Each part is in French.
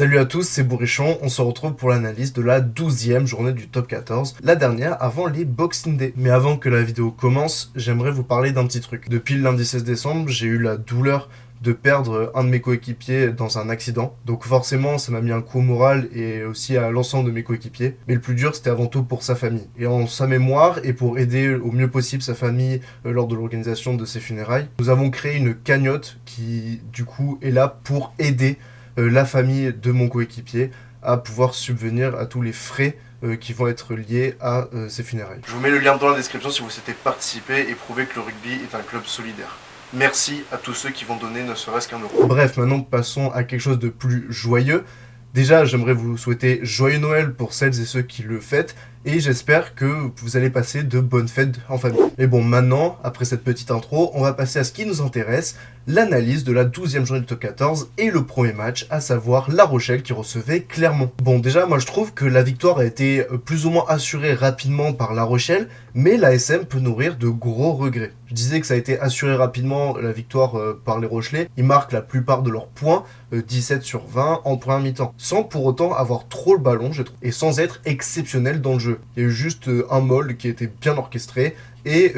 Salut à tous, c'est Bourrichon, on se retrouve pour l'analyse de la 12e journée du top 14, la dernière avant les Boxing Day. Mais avant que la vidéo commence, j'aimerais vous parler d'un petit truc. Depuis le lundi 16 décembre, j'ai eu la douleur de perdre un de mes coéquipiers dans un accident. Donc forcément, ça m'a mis un coup au moral et aussi à l'ensemble de mes coéquipiers. Mais le plus dur, c'était avant tout pour sa famille. Et en sa mémoire, et pour aider au mieux possible sa famille lors de l'organisation de ses funérailles, nous avons créé une cagnotte qui, du coup, est là pour aider la famille de mon coéquipier à pouvoir subvenir à tous les frais qui vont être liés à ces funérailles. Je vous mets le lien dans la description si vous souhaitez participer et prouver que le rugby est un club solidaire. Merci à tous ceux qui vont donner ne serait-ce qu'1 euro. Bref, maintenant passons à quelque chose de plus joyeux. Déjà, j'aimerais vous souhaiter joyeux Noël pour celles et ceux qui le fêtent, et j'espère que vous allez passer de bonnes fêtes en famille. Mais bon, maintenant, après cette petite intro, on va passer à ce qui nous intéresse, l'analyse de la 12e journée du top 14 et le premier match, à savoir La Rochelle qui recevait Clermont. Bon, déjà, moi je trouve que la victoire a été plus ou moins assurée rapidement par La Rochelle, mais l'ASM peut nourrir de gros regrets. Je disais que ça a été assuré rapidement, la victoire par les Rochelais. Ils marquent la plupart de leurs points, 17 sur 20 en première mi-temps, sans pour autant avoir trop le ballon, je trouve, et sans être exceptionnel dans le jeu. Il y a eu juste un mold qui était bien orchestré et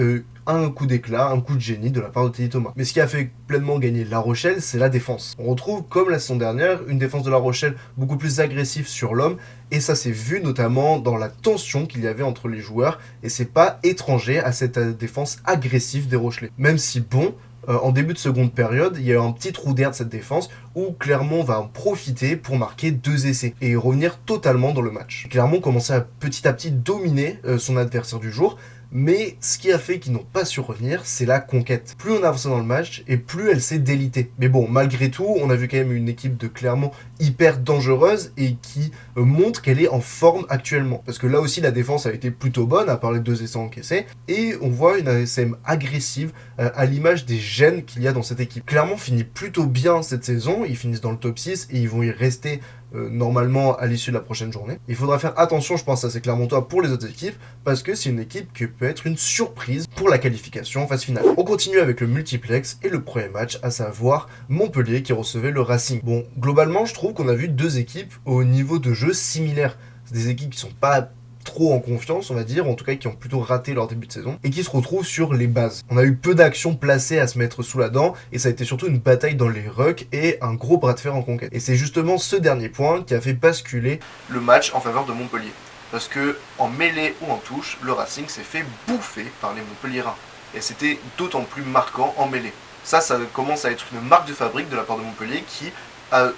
un coup d'éclat, un coup de génie de la part de Teddy Thomas. Mais ce qui a fait pleinement gagner La Rochelle, c'est la défense. On retrouve, comme la saison dernière, une défense de La Rochelle beaucoup plus agressive sur l'homme, et ça s'est vu notamment dans la tension qu'il y avait entre les joueurs, et c'est pas étranger à cette défense agressive des Rochelais. Même si bon, en début de seconde période, il y a eu un petit trou d'air de cette défense où Clermont va en profiter pour marquer 2 essais et revenir totalement dans le match. Clermont commençait à petit dominer son adversaire du jour, mais ce qui a fait qu'ils n'ont pas su revenir, c'est la conquête. Plus on avançait dans le match, et plus elle s'est délitée. Mais bon, malgré tout, on a vu quand même une équipe de Clermont hyper dangereuse et qui montre qu'elle est en forme actuellement. Parce que là aussi, la défense a été plutôt bonne, à part les 2 essais encaissés, et on voit une ASM agressive à l'image des gènes qu'il y a dans cette équipe. Clermont finit plutôt bien cette saison, ils finissent dans le top 6 et ils vont y rester normalement à l'issue de la prochaine journée. Il faudra faire attention, je pense, à ces Clermontois pour les autres équipes, parce que c'est une équipe qui peut être une surprise pour la qualification en phase finale. On continue avec le multiplex et le premier match, à savoir Montpellier qui recevait le Racing. Bon, globalement, je trouve qu'on a vu 2 équipes au niveau de jeu similaires. C'est des équipes qui sont pas trop en confiance, on va dire, en tout cas qui ont plutôt raté leur début de saison, et qui se retrouvent sur les bases. On a eu peu d'actions placées à se mettre sous la dent, et ça a été surtout une bataille dans les rucks et un gros bras de fer en conquête. Et c'est justement ce dernier point qui a fait basculer le match en faveur de Montpellier. Parce que en mêlée ou en touche, le Racing s'est fait bouffer par les Montpelliérains. Et c'était d'autant plus marquant en mêlée. Ça commence à être une marque de fabrique de la part de Montpellier qui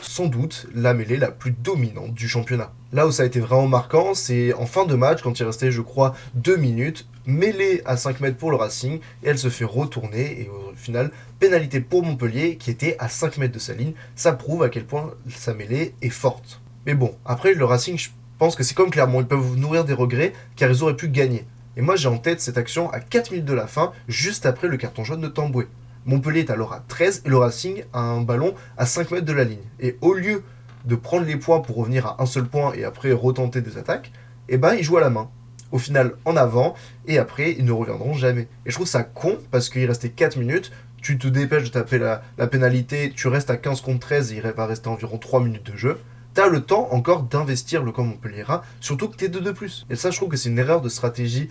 sans doute la mêlée la plus dominante du championnat. Là où ça a été vraiment marquant, c'est en fin de match, quand il restait, je crois, 2 minutes, mêlée à 5 mètres pour le Racing, et elle se fait retourner, et au final, pénalité pour Montpellier, qui était à 5 mètres de sa ligne. Ça prouve à quel point sa mêlée est forte. Mais bon, après, le Racing, je pense que c'est comme Clermont, ils peuvent nourrir des regrets, car ils auraient pu gagner. Et moi, j'ai en tête cette action à 4 minutes de la fin, juste après le carton jaune de Tamboué. Montpellier est alors à 13 et le Racing a un ballon à 5 mètres de la ligne. Et au lieu de prendre les points pour revenir à un seul point et après retenter des attaques, eh ben ils jouent à la main. Au final, en avant, et après, ils ne reviendront jamais. Et je trouve ça con, parce qu'il restait 4 minutes, tu te dépêches de taper la pénalité, tu restes à 15 contre 13 et il va rester environ 3 minutes de jeu. T'as le temps encore d'investir le camp Montpelliérain, surtout que t'es 2 de plus. Et ça, je trouve que c'est une erreur de stratégie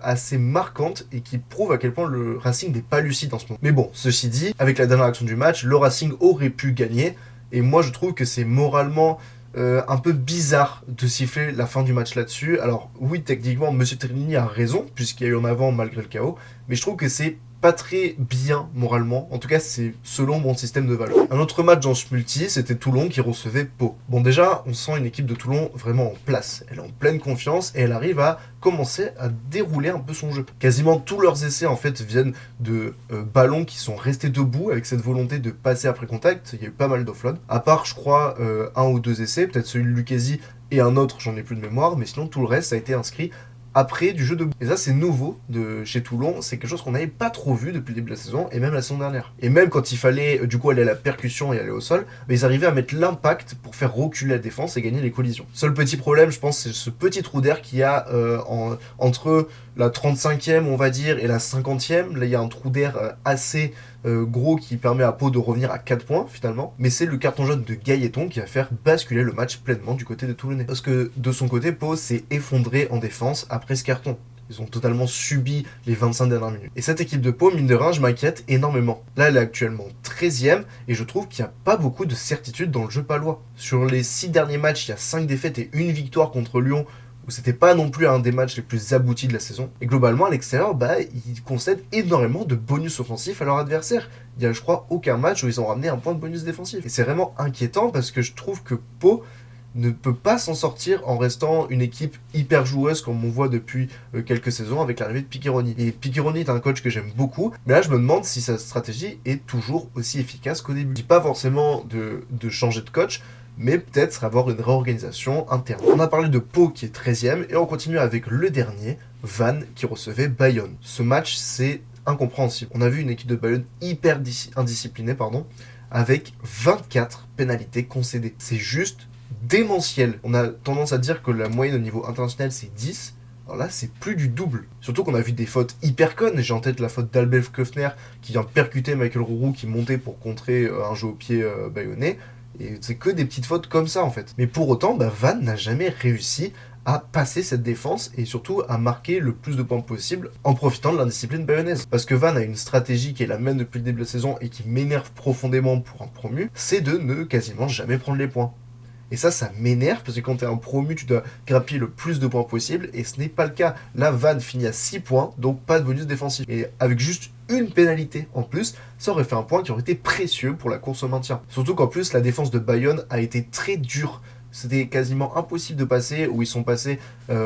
assez marquante et qui prouve à quel point le Racing n'est pas lucide en ce moment. Mais bon, ceci dit, avec la dernière action du match, le Racing aurait pu gagner. Et moi, je trouve que c'est moralement un peu bizarre de siffler la fin du match là-dessus. Alors oui, techniquement, Monsieur Trini a raison, puisqu'il y a eu en avant malgré le chaos. Mais je trouve que c'est pas très bien moralement, en tout cas c'est selon mon système de valeurs. Un autre match dans ce multi, c'était Toulon qui recevait Pau. Bon déjà, on sent une équipe de Toulon vraiment en place, elle est en pleine confiance et elle arrive à commencer à dérouler un peu son jeu. Quasiment tous leurs essais en fait viennent de ballons qui sont restés debout avec cette volonté de passer après contact, il y a eu pas mal d'offload, à part je crois 1 ou 2 essais, peut-être celui de Lucchesi et un autre, j'en ai plus de mémoire, mais sinon tout le reste ça a été inscrit après du jeu debout. Et ça c'est nouveau de chez Toulon, c'est quelque chose qu'on n'avait pas trop vu depuis le début de la saison et même la saison dernière. Et même quand il fallait du coup aller à la percussion et aller au sol, mais ils arrivaient à mettre l'impact pour faire reculer la défense et gagner les collisions. Seul petit problème je pense c'est ce petit trou d'air qu'il y a entre la 35e on va dire et la 50e, là il y a un trou d'air assez gros qui permet à Pau de revenir à 4 points finalement, mais c'est le carton jaune de Gailleton qui va faire basculer le match pleinement du côté des Toulonnais. Parce que de son côté, Pau s'est effondré en défense après ce carton. Ils ont totalement subi les 25 dernières minutes. Et cette équipe de Pau, mine de rien, je m'inquiète énormément. Là, elle est actuellement 13e et je trouve qu'il n'y a pas beaucoup de certitude dans le jeu palois. Sur les 6 derniers matchs, il y a 5 défaites et 1 victoire contre Lyon, où c'était pas non plus un des matchs les plus aboutis de la saison. Et globalement, à l'extérieur, ils concèdent énormément de bonus offensifs à leur adversaire. Il y a, je crois, aucun match où ils ont ramené un point de bonus défensif. Et c'est vraiment inquiétant parce que je trouve que Pau ne peut pas s'en sortir en restant une équipe hyper joueuse comme on voit depuis quelques saisons avec l'arrivée de Piccheroni. Et Piccheroni est un coach que j'aime beaucoup, mais là je me demande si sa stratégie est toujours aussi efficace qu'au début. Je dis pas forcément de changer de coach, mais peut-être avoir une réorganisation interne. On a parlé de Pau qui est 13e et on continue avec le dernier, Vannes qui recevait Bayonne. Ce match c'est incompréhensible. On a vu une équipe de Bayonne hyper indisciplinée, avec 24 pénalités concédées. C'est juste démentiel. On a tendance à dire que la moyenne au niveau international c'est 10. Alors là, c'est plus du double. Surtout qu'on a vu des fautes hyper connes. J'ai en tête la faute d'Albert Köfner qui vient percuter Michael Rourou qui montait pour contrer un jeu au pied bayonnais. Et c'est que des petites fautes comme ça en fait. Mais pour autant, Vannes n'a jamais réussi à passer cette défense et surtout à marquer le plus de points possible en profitant de l'indiscipline bayonnaise. Parce que Vannes a une stratégie qui est la même depuis le début de la saison et qui m'énerve profondément pour un promu, c'est de ne quasiment jamais prendre les points. Et ça m'énerve parce que quand t'es un promu, tu dois grappiller le plus de points possible et ce n'est pas le cas. Là, Vannes finit à 6 points, donc pas de bonus défensif. Et avec juste une pénalité en plus, ça aurait fait un point qui aurait été précieux pour la course au maintien. Surtout qu'en plus, la défense de Bayonne a été très dure. C'était quasiment impossible de passer, où ils sont passés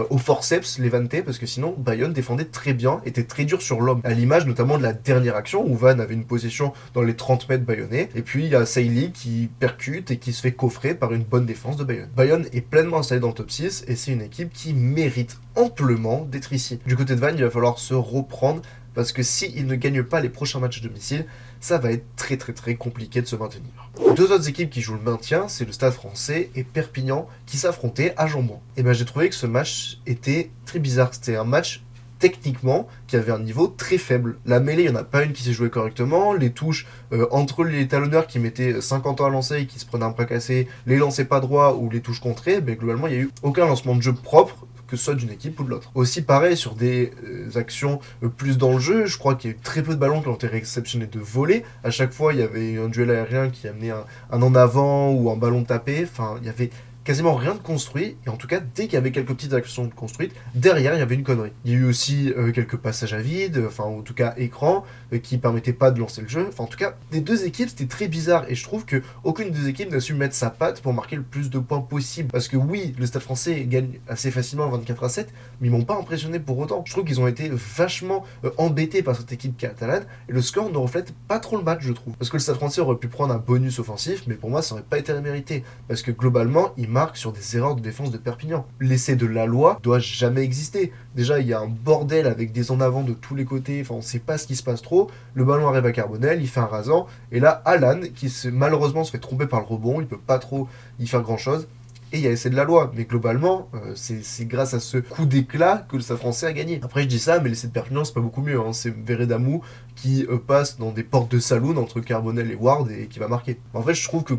au forceps, les Vannetais, parce que sinon, Bayonne défendait très bien, était très dur sur l'homme. À l'image notamment de la dernière action, où Vannes avait une possession dans les 30 mètres bayonnais, et puis il y a Saïli qui percute et qui se fait coffrer par une bonne défense de Bayonne. Bayonne est pleinement installé dans le top 6, et c'est une équipe qui mérite amplement d'être ici. Du côté de Vannes, il va falloir se reprendre, parce que s'ils ne gagnent pas les prochains matchs de domicile, ça va être très compliqué de se maintenir. Deux autres équipes qui jouent le maintien, c'est le Stade Français et Perpignan qui s'affrontaient à Jambon. Et j'ai trouvé que ce match était très bizarre. C'était un match techniquement qui avait un niveau très faible. La mêlée, il n'y en a pas une qui s'est jouée correctement. Les touches entre les talonneurs qui mettaient 50 ans à lancer et qui se prenaient un bras cassé, les lancers pas droits ou les touches contrées, globalement, il n'y a eu aucun lancement de jeu propre, que ce soit d'une équipe ou de l'autre. Aussi pareil sur des actions plus dans le jeu, je crois qu'il y a eu très peu de ballons qui ont été réceptionnés de volée. À chaque fois, il y avait un duel aérien qui amenait un en avant ou un ballon tapé. Enfin, il y avait quasiment rien de construit, et en tout cas, dès qu'il y avait quelques petites actions construites, derrière, il y avait une connerie. Il y a eu aussi quelques passages à vide, enfin, en tout cas, écran, qui permettaient pas de lancer le jeu. Enfin, en tout cas, les deux équipes, c'était très bizarre, et je trouve que aucune des équipes n'a su mettre sa patte pour marquer le plus de points possible. Parce que oui, le Stade Français gagne assez facilement 24-7, mais ils m'ont pas impressionné pour autant. Je trouve qu'ils ont été vachement embêtés par cette équipe catalane, et le score ne reflète pas trop le match, je trouve. Parce que le Stade Français aurait pu prendre un bonus offensif, mais pour moi, ça aurait pas été la mérité. Parce que globalement, il marque sur des erreurs de défense de Perpignan. L'essai de la loi doit jamais exister. Déjà, il y a un bordel avec des en avant de tous les côtés, enfin on sait pas ce qui se passe trop. Le ballon arrive à Carbonel, il fait un rasant, et là, Alan, qui malheureusement se fait tromper par le rebond, il peut pas trop y faire grand chose. Et il y a l'essai de la loi, mais globalement, c'est grâce à ce coup d'éclat que le Stade Français a gagné. Après, je dis ça, mais l'essai de Perpignan, c'est pas beaucoup mieux. C'est Veredamou qui passe dans des portes de saloon entre Carbonel et Ward et qui va marquer. En fait, je trouve que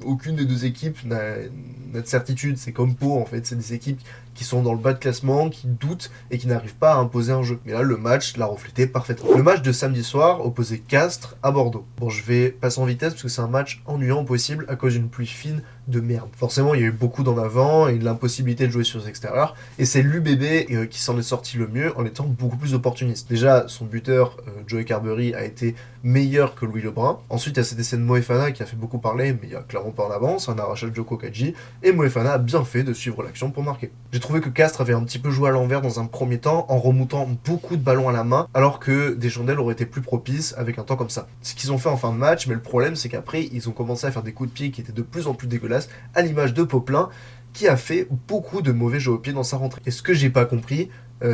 aucune des deux équipes n'a de certitude. C'est comme Pau, en fait. C'est des équipes qui sont dans le bas de classement, qui doutent et qui n'arrivent pas à imposer un jeu. Mais là, le match l'a reflété parfaitement. Le match de samedi soir opposait Castres à Bordeaux. Bon, je vais passer en vitesse parce que c'est un match ennuyant au possible à cause d'une pluie fine de merde. Forcément, il y a eu beaucoup d'en avant et de l'impossibilité de jouer sur les extérieurs. Et c'est l'UBB qui s'en est sorti le mieux en étant beaucoup plus opportuniste. Déjà, son buteur, Joey Carberry, a été meilleur que Louis Lebrun. Ensuite, il y a cet essai de Moefana qui a fait beaucoup parler, mais il y a clairement pas en avance, un arrachage de Joko Kaji. Et Moefana a bien fait de suivre l'action pour marquer. J'ai trouvé que Castres avait un petit peu joué à l'envers dans un premier temps en remontant beaucoup de ballons à la main, alors que Deschanel aurait été plus propice avec un temps comme ça. Ce qu'ils ont fait en fin de match, mais le problème c'est qu'après ils ont commencé à faire des coups de pied qui étaient de plus en plus dégueulasses, à l'image de Poplin, qui a fait beaucoup de mauvais jeux au pied dans sa rentrée. Et ce que j'ai pas compris,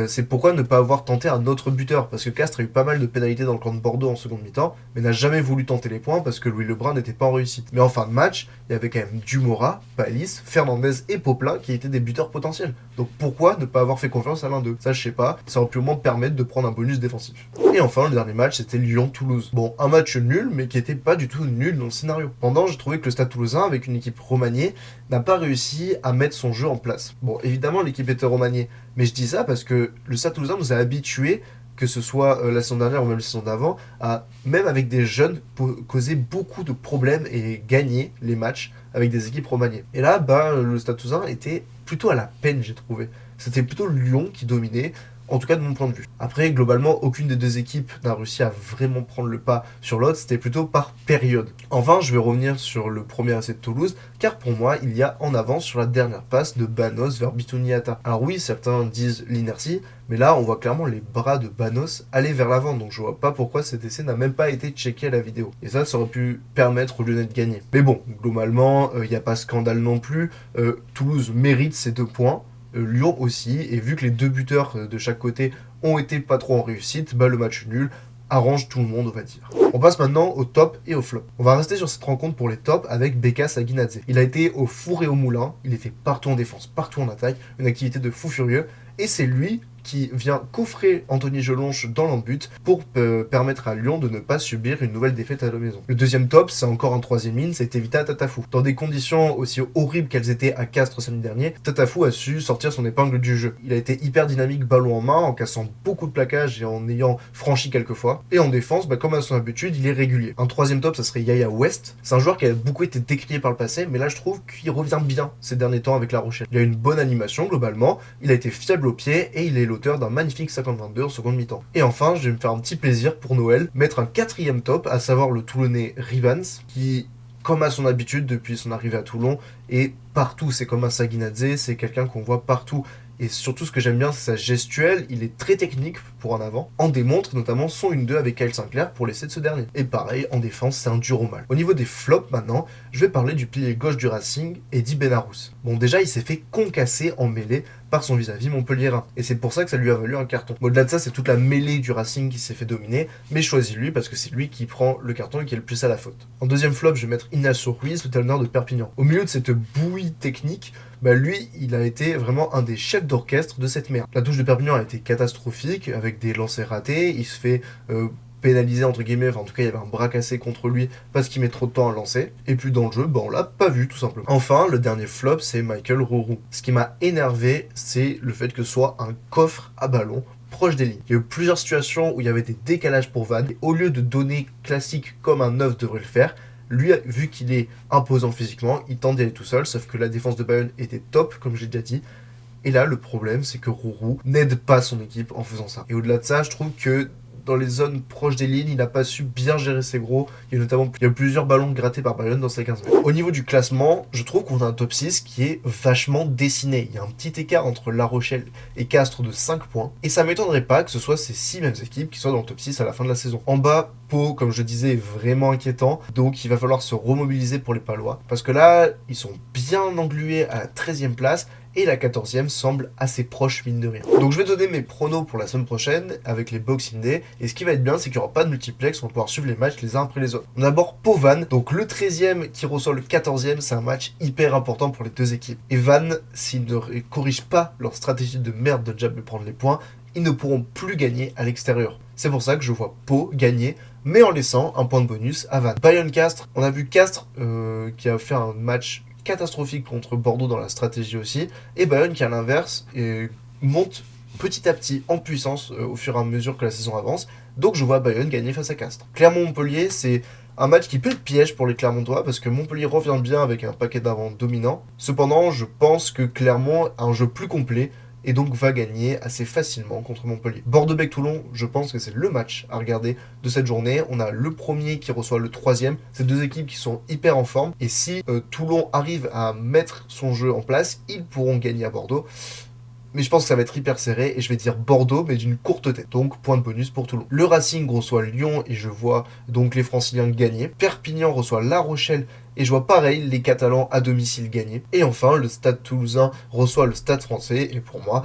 c'est pourquoi ne pas avoir tenté un autre buteur, parce que Castres a eu pas mal de pénalités dans le camp de Bordeaux en seconde mi-temps, mais n'a jamais voulu tenter les points parce que Louis Lebrun n'était pas en réussite. Mais en fin de match, il y avait quand même Dumora, Palis, Fernandez et Poplin qui étaient des buteurs potentiels. Donc pourquoi ne pas avoir fait confiance à l'un d'eux? Ça je sais pas, ça aurait pu au moins permettre de prendre un bonus défensif. Et enfin, le dernier match, c'était Lyon-Toulouse. Bon, un match nul, mais qui était pas du tout nul dans le scénario. Pendant, j'ai trouvé que le Stade Toulousain, avec une équipe remaniée, n'a pas réussi à mettre son jeu en place. Bon, évidemment, l'équipe était remaniée, mais je dis ça parce que le Stade Toulousain nous a habitués, que ce soit la saison dernière ou même la saison d'avant, à, même avec des jeunes, causer beaucoup de problèmes et gagner les matchs avec des équipes remaniées. Et là, le Stade Toulousain était plutôt à la peine, j'ai trouvé. C'était plutôt Lyon qui dominait, en tout cas de mon point de vue. Après, globalement, aucune des deux équipes n'a réussi à vraiment prendre le pas sur l'autre, c'était plutôt par période. Enfin, je vais revenir sur le premier essai de Toulouse, car pour moi, il y a en avance sur la dernière passe de Banos vers Bitouniata. Alors oui, certains disent l'inertie, mais là, on voit clairement les bras de Banos aller vers l'avant, donc je vois pas pourquoi cet essai n'a même pas été checké à la vidéo. Et ça aurait pu permettre aux Lyonnais de gagner. Mais bon, globalement, il n'y a pas scandale non plus. Toulouse mérite ses 2 points. Lyon aussi, et vu que les 2 buteurs de chaque côté ont été pas trop en réussite, le match nul arrange tout le monde, on va dire. On passe maintenant au top et au flop. On va rester sur cette rencontre pour les tops avec Bekas Aguinadze. Il a été au four et au moulin, il était partout en défense, partout en attaque, une activité de fou furieux, et c'est lui qui vient coffrer Anthony Gelonche dans l'embut pour permettre à Lyon de ne pas subir une nouvelle défaite à la maison. Le deuxième top, c'est encore un troisième ligne, c'est Tevita Tatafou. Dans des conditions aussi horribles qu'elles étaient à Castres samedi dernier, Tatafou a su sortir son épingle du jeu. Il a été hyper dynamique ballon en main, en cassant beaucoup de plaquages et en ayant franchi quelques fois. Et en défense, comme à son habitude, il est régulier. Un troisième top, ça serait Yaya West. C'est un joueur qui a beaucoup été décrié par le passé, mais là je trouve qu'il revient bien ces derniers temps avec La Rochelle. Il a une bonne animation globalement, il a été fiable au pied et il est l'auteur d'un magnifique 50-22 en seconde mi-temps. Et enfin, je vais me faire un petit plaisir pour Noël, mettre un quatrième top, à savoir le Toulonnais Rivans, qui, comme à son habitude depuis son arrivée à Toulon, est partout. C'est comme un Saguinadze, c'est quelqu'un qu'on voit partout. Et surtout, ce que j'aime bien, c'est sa gestuelle. Il est très technique pour un avant. En démontre notamment son 1-2 avec Kyle Sinclair pour l'essai de ce dernier. Et pareil, en défense, c'est un dur au mal. Au niveau des flops maintenant, je vais parler du pilier gauche du Racing, Eddy Benarous. Bon, déjà, il s'est fait concasser en mêlée par son vis-à-vis montpelliérain. Et c'est pour ça que ça lui a valu un carton. Au-delà de ça, c'est toute la mêlée du Racing qui s'est fait dominer, mais choisis lui parce que c'est lui qui prend le carton et qui est le plus à la faute. En deuxième flop, je vais mettre Ignacio Ruiz, le talonneur de Perpignan. Au milieu de cette bouillie technique, lui, il a été vraiment un des chefs d'orchestre de cette merde. La touche de Perpignan a été catastrophique, avec des lancers ratés, il se fait pénalisé entre guillemets, en tout cas il y avait un bras cassé contre lui parce qu'il met trop de temps à lancer, et puis dans le jeu, on l'a pas vu tout simplement. Enfin, le dernier flop, c'est Michael Rourou. Ce qui m'a énervé, c'est le fait que ce soit un coffre à ballon proche des lignes. Il y a eu plusieurs situations où il y avait des décalages pour Van, et au lieu de donner classique comme un 9 devrait le faire, lui, vu qu'il est imposant physiquement, il tente d'y aller tout seul, sauf que la défense de Bayonne était top, comme j'ai déjà dit. Et là, le problème, c'est que Rourou n'aide pas son équipe en faisant ça. Et au-delà de ça, je trouve que dans les zones proches des lignes, il n'a pas su bien gérer ses gros. Il y a plusieurs ballons grattés par Bayonne dans ces 15 mètres. Au niveau du classement, je trouve qu'on a un top 6 qui est vachement dessiné. Il y a un petit écart entre La Rochelle et Castres de 5 points. Et ça m'étonnerait pas que ce soit ces 6 mêmes équipes qui soient dans le top 6 à la fin de la saison. En bas, Pau, comme je disais, est vraiment inquiétant. Donc il va falloir se remobiliser pour les Palois. Parce que là, ils sont bien englués à la 13e place. Et la 14e semble assez proche, mine de rien. Donc je vais donner mes pronos pour la semaine prochaine avec les Boxing Day. Et ce qui va être bien, c'est qu'il n'y aura pas de multiplex, on va pouvoir suivre les matchs les uns après les autres. On a d'abord Pau Vannes, donc le 13e qui reçoit le 14e, c'est un match hyper important pour les deux équipes. Et Vannes, s'ils ne corrigent pas leur stratégie de merde de jab de prendre les points, ils ne pourront plus gagner à l'extérieur. C'est pour ça que je vois Pau gagner, mais en laissant un point de bonus à Vannes. Bayonne-Castres, on a vu Castres qui a fait un match catastrophique contre Bordeaux dans la stratégie aussi, et Bayonne qui à l'inverse monte petit à petit en puissance au fur et à mesure que la saison avance, donc je vois Bayonne gagner face à Castres. Clermont-Montpellier, c'est un match qui peut être piège pour les Clermontois parce que Montpellier revient bien avec un paquet d'avant dominant. Cependant, je pense que Clermont a un jeu plus complet et donc va gagner assez facilement contre Montpellier. Bordeaux-Bègles-Toulon, je pense que c'est le match à regarder de cette journée. On a le premier qui reçoit le troisième. C'est deux équipes qui sont hyper en forme. Et si Toulon arrive à mettre son jeu en place, ils pourront gagner à Bordeaux. Mais je pense que ça va être hyper serré et je vais dire Bordeaux mais d'une courte tête. Donc point de bonus pour Toulon. Le Racing reçoit Lyon et je vois donc les Franciliens gagner. Perpignan reçoit La Rochelle et je vois pareil les Catalans à domicile gagner. Et enfin le Stade Toulousain reçoit le Stade Français et pour moi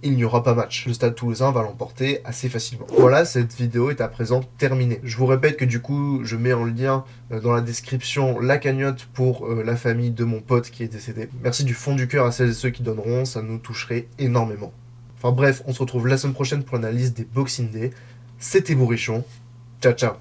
il n'y aura pas match. Le Stade Toulousain va l'emporter assez facilement. Voilà, cette vidéo est à présent terminée. Je vous répète que du coup, je mets en lien dans la description la cagnotte pour la famille de mon pote qui est décédé. Merci du fond du cœur à celles et ceux qui donneront, ça nous toucherait énormément. Enfin bref, on se retrouve la semaine prochaine pour l'analyse des Boxing Day. C'était Bourrichon. Ciao ciao.